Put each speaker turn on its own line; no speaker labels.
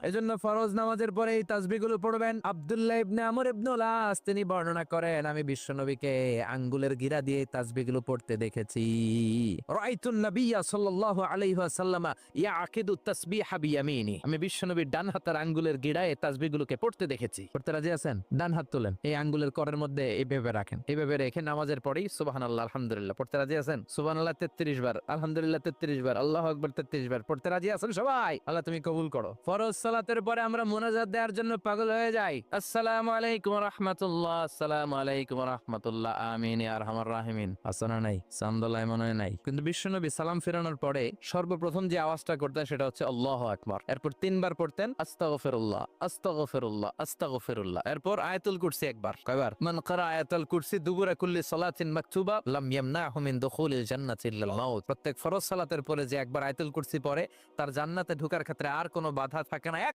এজন্য ফরজ নামাজের পরে এই তাসবিহগুলো পড়বেন। আব্দুল্লাহ ইবনে আমর ইবনে আস তিনি বর্ণনা করেন, আমি বিশ্বনবীকে আঙ্গুলের গিরা দিয়ে এই তাসবিহগুলো পড়তে দেখেছি। রাআইতুন নাবিয়্যা সাল্লাল্লাহু আলাইহি ওয়াসাল্লাম ইয়াকিদু তাসবিহা বিয়ামিনি, আমি বিশ্বনবীর ডান হাতের আঙ্গুলের গিরায় এই তাসবিহগুলোকে পড়তে দেখেছি। পড়তে রাজি আছেন? ডান হাত তুলেন, এই আঙ্গুলের করের মধ্যে এইভাবে রাখেন, এইভাবে রেখে নামাজের পরেই সুবহানাল্লাহ আলহামদুলিল্লাহ পড়তে রাজি আছেন? সুবহানাল্লাহ 33 বার, আলহামদুলিল্লাহ 33 বার, আল্লাহু আকবার 33 বার পড়তে রাজি আছেন সবাই? আল্লাহ তুমি কবুল করো। ফরজ সালাতের পরে আমরা মুনাজাত দেওয়ার জন্য পাগল হয়ে যাই। আসসালামু আলাইকুম ওয়া রাহমাতুল্লাহ, আসসালামু আলাইকুম ওয়া রাহমাতুল্লাহ, আমিন ইয়া আরহামার রাহিমিন। আসনা নাই, সামদুল্লাহ মনে নাই। কিন্তু বিশ্বনবী সালাম ফেরানোর পরে সর্বপ্রথম যে আওয়াজটা করতেন সেটা হচ্ছে আল্লাহু আকবার। এরপর 3 বার পড়তেন আস্তাগফিরুল্লাহ, আস্তাগফিরুল্লাহ, আস্তাগফিরুল্লাহ। এরপর আয়াতুল কুরসি একবার, কয়বার? মান ক্বারা আয়াতুল কুরসি দুবুরা কুল্লি সালাতিন মাকতুবা লাম ইয়ামনাহু মিন দুখুলিল জান্নাতি ইল্লাল মাউত। প্রত্যেক ফরজ সালাতের পরে যে একবার আয়াতুল কুরসি পড়ে তার জান্নাতে ঢোকার ক্ষেত্রে আর কোনো বাধা থাকে না,